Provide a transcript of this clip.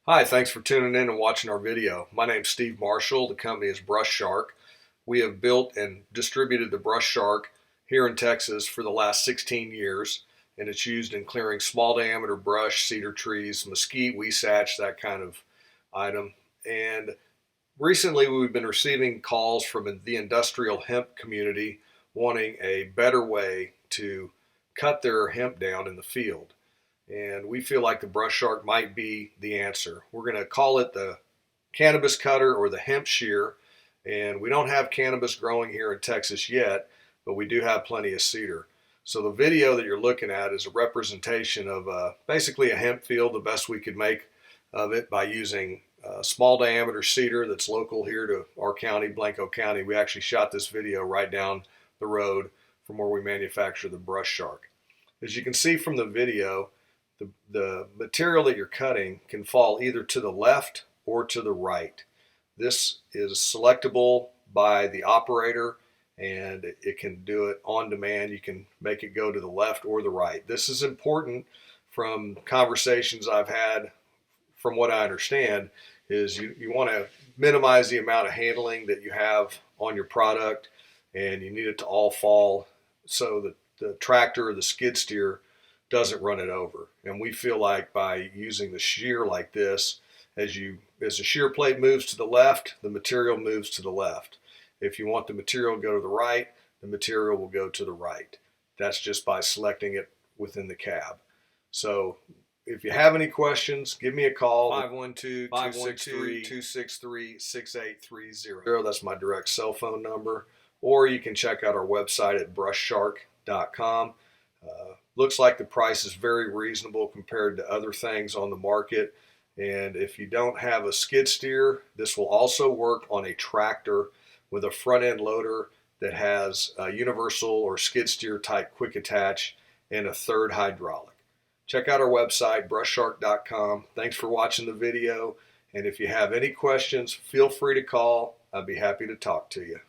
Hi, thanks for tuning in and watching our video. My name's Steve Marshall. The company is Brushshark. We have built and distributed the Brushshark here in Texas for the last 16 years, and it's used in clearing small diameter brush, cedar trees, mesquite, weesach, that kind of item. And recently we've been receiving calls from the industrial hemp community wanting a better way to cut their hemp down in the field. And we feel like the Brushshark might be the answer. We're going to call it the cannabis cutter or the hemp shear. And we don't have cannabis growing here in Texas yet, but we do have plenty of cedar. So the video that you're looking at is a representation of basically a hemp field, the best we could make of it by using small diameter cedar that's local here to our county, Blanco County. We actually shot this video right down the road from where we manufacture the Brushshark. As you can see from the video, the material that you're cutting can fall either to the left or to the right. This is selectable by the operator, and it can do it on demand. You can make it go to the left or the right. This is important from conversations I've had. From what I understand is you want to minimize the amount of handling that you have on your product, and you need it to all fall so that the tractor or the skid steer doesn't run it over. And we feel like by using the shear like this, as the shear plate moves to the left, the material moves to the left. If you want the material to go to the right, the material will go to the right. That's just by selecting it within the cab. So if you have any questions, give me a call. 512-263-6830. That's my direct cell phone number. Or you can check out our website at brushshark.com. Looks like the price is very reasonable compared to other things on the market. And if you don't have a skid steer, this will also work on a tractor with a front end loader that has a universal or skid steer type quick attach and a third hydraulic. Check out our website, brushshark.com. Thanks for watching the video. And if you have any questions, feel free to call. I'd be happy to talk to you.